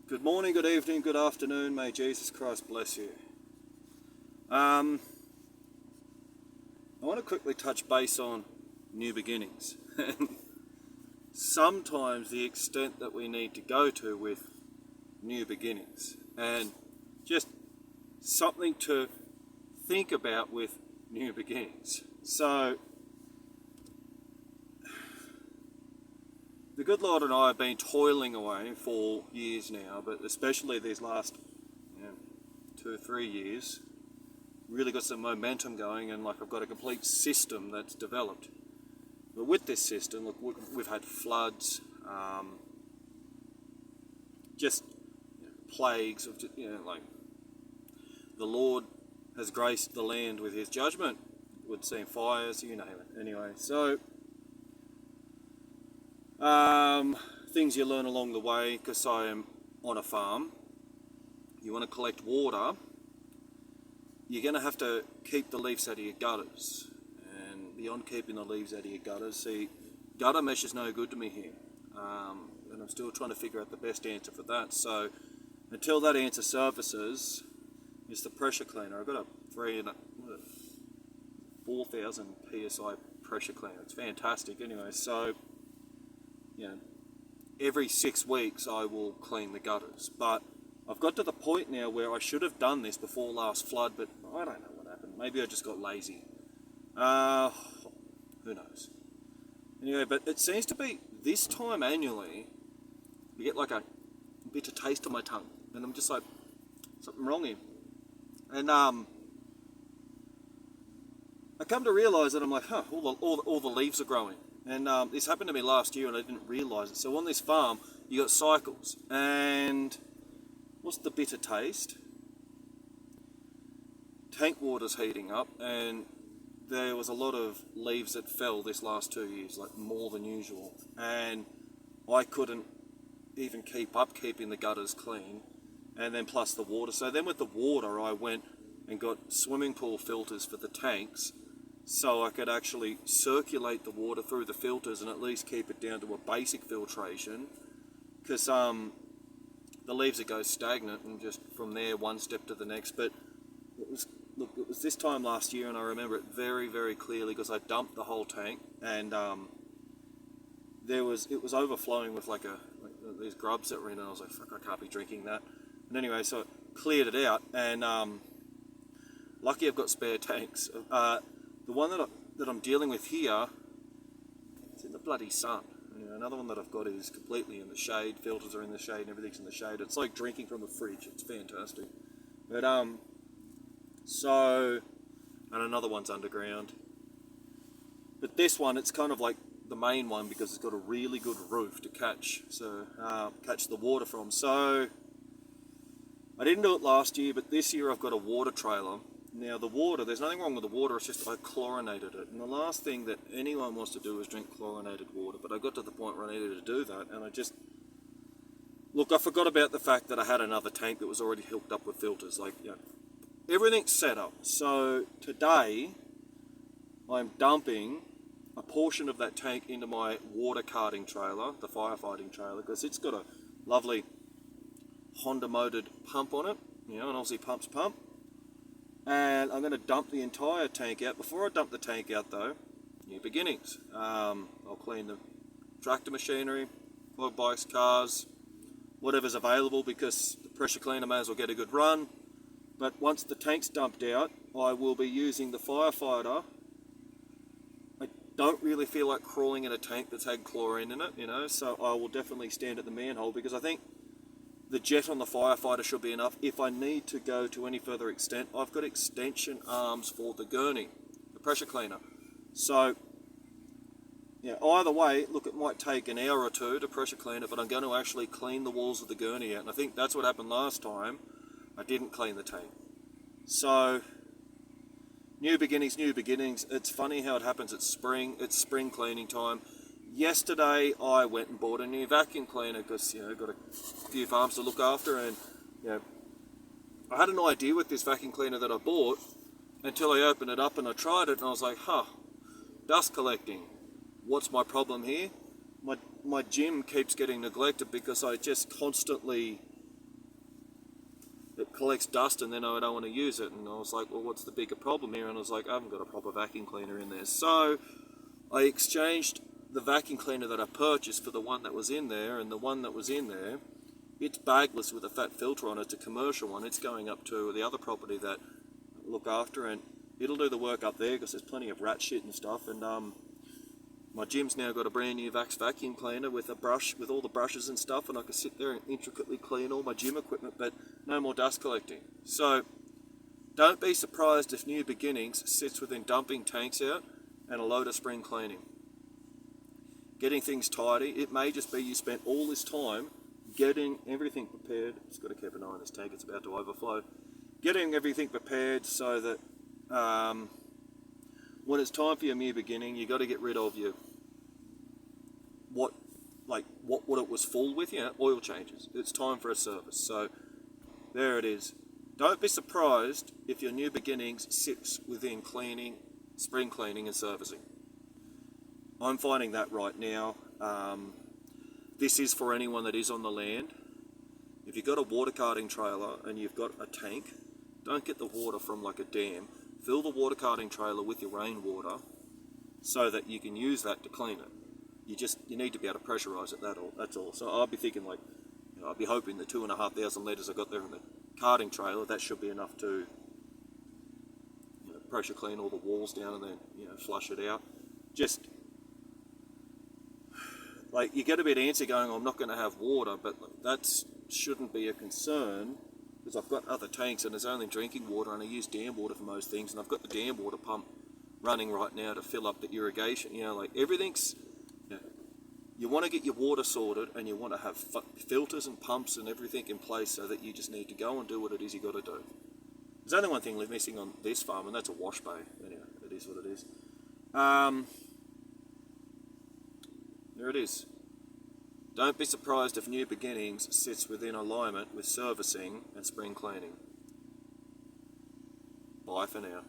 Good morning, good evening, good afternoon. May Jesus Christ bless you. I want to quickly touch base on new beginnings. Sometimes the extent that we need to go to with new beginnings, and just something to think about with new beginnings. So, the good Lord and I have been toiling away for years now, but especially these last 2 or 3 years, really got some momentum going, and I've got a complete system that's developed. But with this system, look, we've had floods, just plagues of the Lord has graced the land with His judgment. Would seem fires, you name it. Anyway, so things you learn along the way, because I am on a farm. You want to collect water, you're going to have to keep the leaves out of your gutters. And beyond keeping the leaves out of your gutters, see, gutter mesh is no good to me here. And I'm still trying to figure out the best answer for that. So until that answer surfaces, it's the pressure cleaner. I've got a 4,000 PSI pressure cleaner. It's fantastic. Anyway, so every 6 weeks I will clean the gutters. But I've got to the point now where I should have done this before last flood, but I don't know what happened. Maybe I just got lazy. Who knows? Anyway, but it seems to be this time annually, you get like a bitter taste on my tongue, and I'm just like, something wrong here. And I come to realise that I'm like, all the leaves are growing. And this happened to me last year and I didn't realise it. So on this farm, you got cycles. And what's the bitter taste? Tank water's heating up, and there was a lot of leaves that fell this last 2 years, like more than usual. And I couldn't even keep up keeping the gutters clean, and then plus the water. So then with the water, I went and got swimming pool filters for the tanks, so I could actually circulate the water through the filters and at least keep it down to a basic filtration, because the leaves would go stagnant and just from there one step to the next. But it was this time last year, and I remember it very, very clearly because I dumped the whole tank, and it was overflowing with these grubs that were in it. I was like, fuck, I can't be drinking that. And anyway, so I cleared it out, and lucky I've got spare tanks. The one that I'm dealing with here, it's in the bloody sun. Another one that I've got is completely in the shade. Filters are in the shade and everything's in the shade. It's like drinking from a fridge. It's fantastic. But and another one's underground. But this one, it's kind of like the main one because it's got a really good roof to catch the water from. So I didn't do it last year, but this year I've got a water trailer. Now the water, there's nothing wrong with the water, it's just I chlorinated it. And the last thing that anyone wants to do is drink chlorinated water, but I got to the point where I needed to do that, and I forgot about the fact that I had another tank that was already hooked up with filters. Everything's set up. So today, I'm dumping a portion of that tank into my water carting trailer, the firefighting trailer, because it's got a lovely Honda motored pump on it, an Aussie Pumps pump. And I'm going to dump the entire tank out. Before I dump the tank out though, new beginnings. I'll clean the tractor machinery, log bikes, cars, whatever's available, because the pressure cleaner may as well get a good run. But once the tank's dumped out, I will be using the firefighter. I don't really feel like crawling in a tank that's had chlorine in it, so I will definitely stand at the manhole, because I think the jet on the firefighter should be enough. If I need to go to any further extent, I've got extension arms for the gurney, the pressure cleaner. So, either way, look, it might take an hour or two to pressure clean it, but I'm going to actually clean the walls of the gurney out. And I think that's what happened last time. I didn't clean the tank. So, new beginnings. It's funny how it happens at spring. It's spring cleaning time. Yesterday I went and bought a new vacuum cleaner because got a few farms to look after, and I had an idea with this vacuum cleaner that I bought until I opened it up and I tried it, and I was like, dust collecting. What's my problem here? My gym keeps getting neglected because I just constantly it collects dust and then I don't want to use it. And I was like, well, what's the bigger problem here? And I was like, I haven't got a proper vacuum cleaner in there. So I exchanged the vacuum cleaner that I purchased for the one that was in there, and the one that was in there, it's bagless with a fat filter on it. It's a commercial one. It's going up to the other property that I look after, and it'll do the work up there because there's plenty of rat shit and stuff. And my gym's now got a brand new Vax vacuum cleaner with a brush, with all the brushes and stuff, and I can sit there and intricately clean all my gym equipment, but no more dust collecting. So don't be surprised if New Beginnings sits within dumping tanks out and a load of spring cleaning. Getting things tidy. It may just be you spent all this time getting everything prepared. Just got to keep an eye on this tank, it's about to overflow. Getting everything prepared so that when it's time for your new beginning, you got to get rid of your what it was full with, oil changes. It's time for a service. So there it is. Don't be surprised if your new beginnings sits within cleaning, spring cleaning and servicing. I'm finding that right now. This is for anyone that is on the land. If you've got a water carting trailer and you've got a tank, don't get the water from like a dam. Fill the water carting trailer with your rainwater so that you can use that to clean it. You need to be able to pressurise it, that's all. So I'll be thinking like, I'll be hoping the 2,500 litres I got there in the carting trailer, that should be enough to pressure clean all the walls down and then flush it out. Just like you get a bit antsy going, I'm not going to have water, but that shouldn't be a concern because I've got other tanks and there's only drinking water and I use dam water for most things, and I've got the dam water pump running right now to fill up the irrigation. Like everything's, you want to get your water sorted and you want to have filters and pumps and everything in place so that you just need to go and do what it is you got to do. There's only one thing missing on this farm, and that's a wash bay. Anyway, it is what it is. There it is. Don't be surprised if New Beginnings sits within alignment with servicing and spring cleaning. Bye for now.